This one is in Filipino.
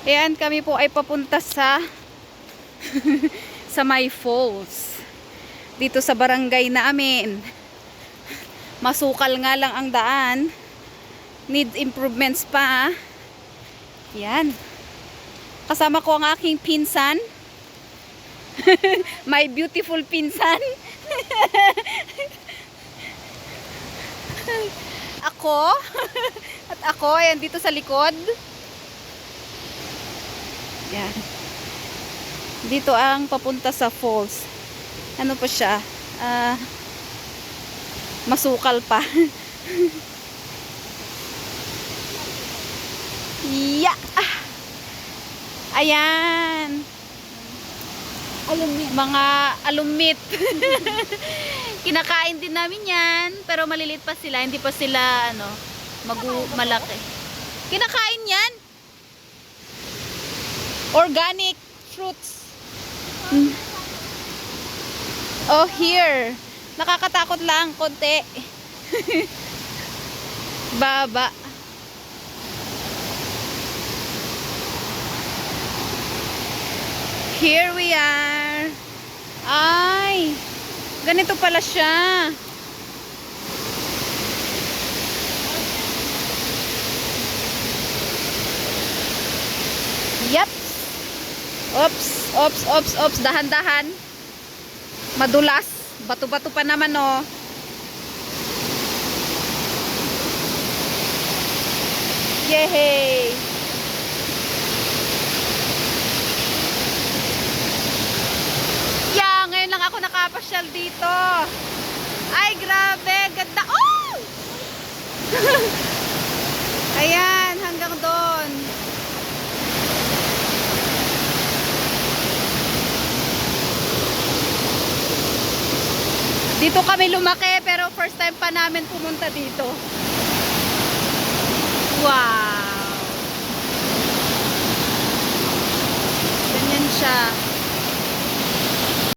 Ayan, kami po ay papunta sa sa May Falls. Dito sa barangay namin. Masukal nga lang ang daan. Need improvements pa. Yan. Kasama ko ang aking pinsan. My beautiful pinsan. Ako. At ako, ayan dito sa likod. Yan. Dito ang papunta sa falls. Ano pa siya? Masukal pa. Yeah. Ayan. Alumit. Mga alumit. Kinakain din namin yan. Pero maliliit pa sila. Hindi pa sila malaki. Kinakain yan. Organic fruits. Oh, here. Nakakatakot lang. Konti. Baba. Here we are. Ay, ganito pala siya. Yep. Ops. Dahan-dahan. Madulas. Bato-bato pa naman, oh. Yehey! Yeah, ngayon lang ako nakapasyal dito. Ay, grabe, ganda. Oh! Ayan, hanggang doon. Dito kami lumaki, pero first time pa namin pumunta dito. Wow! Ganyan siya.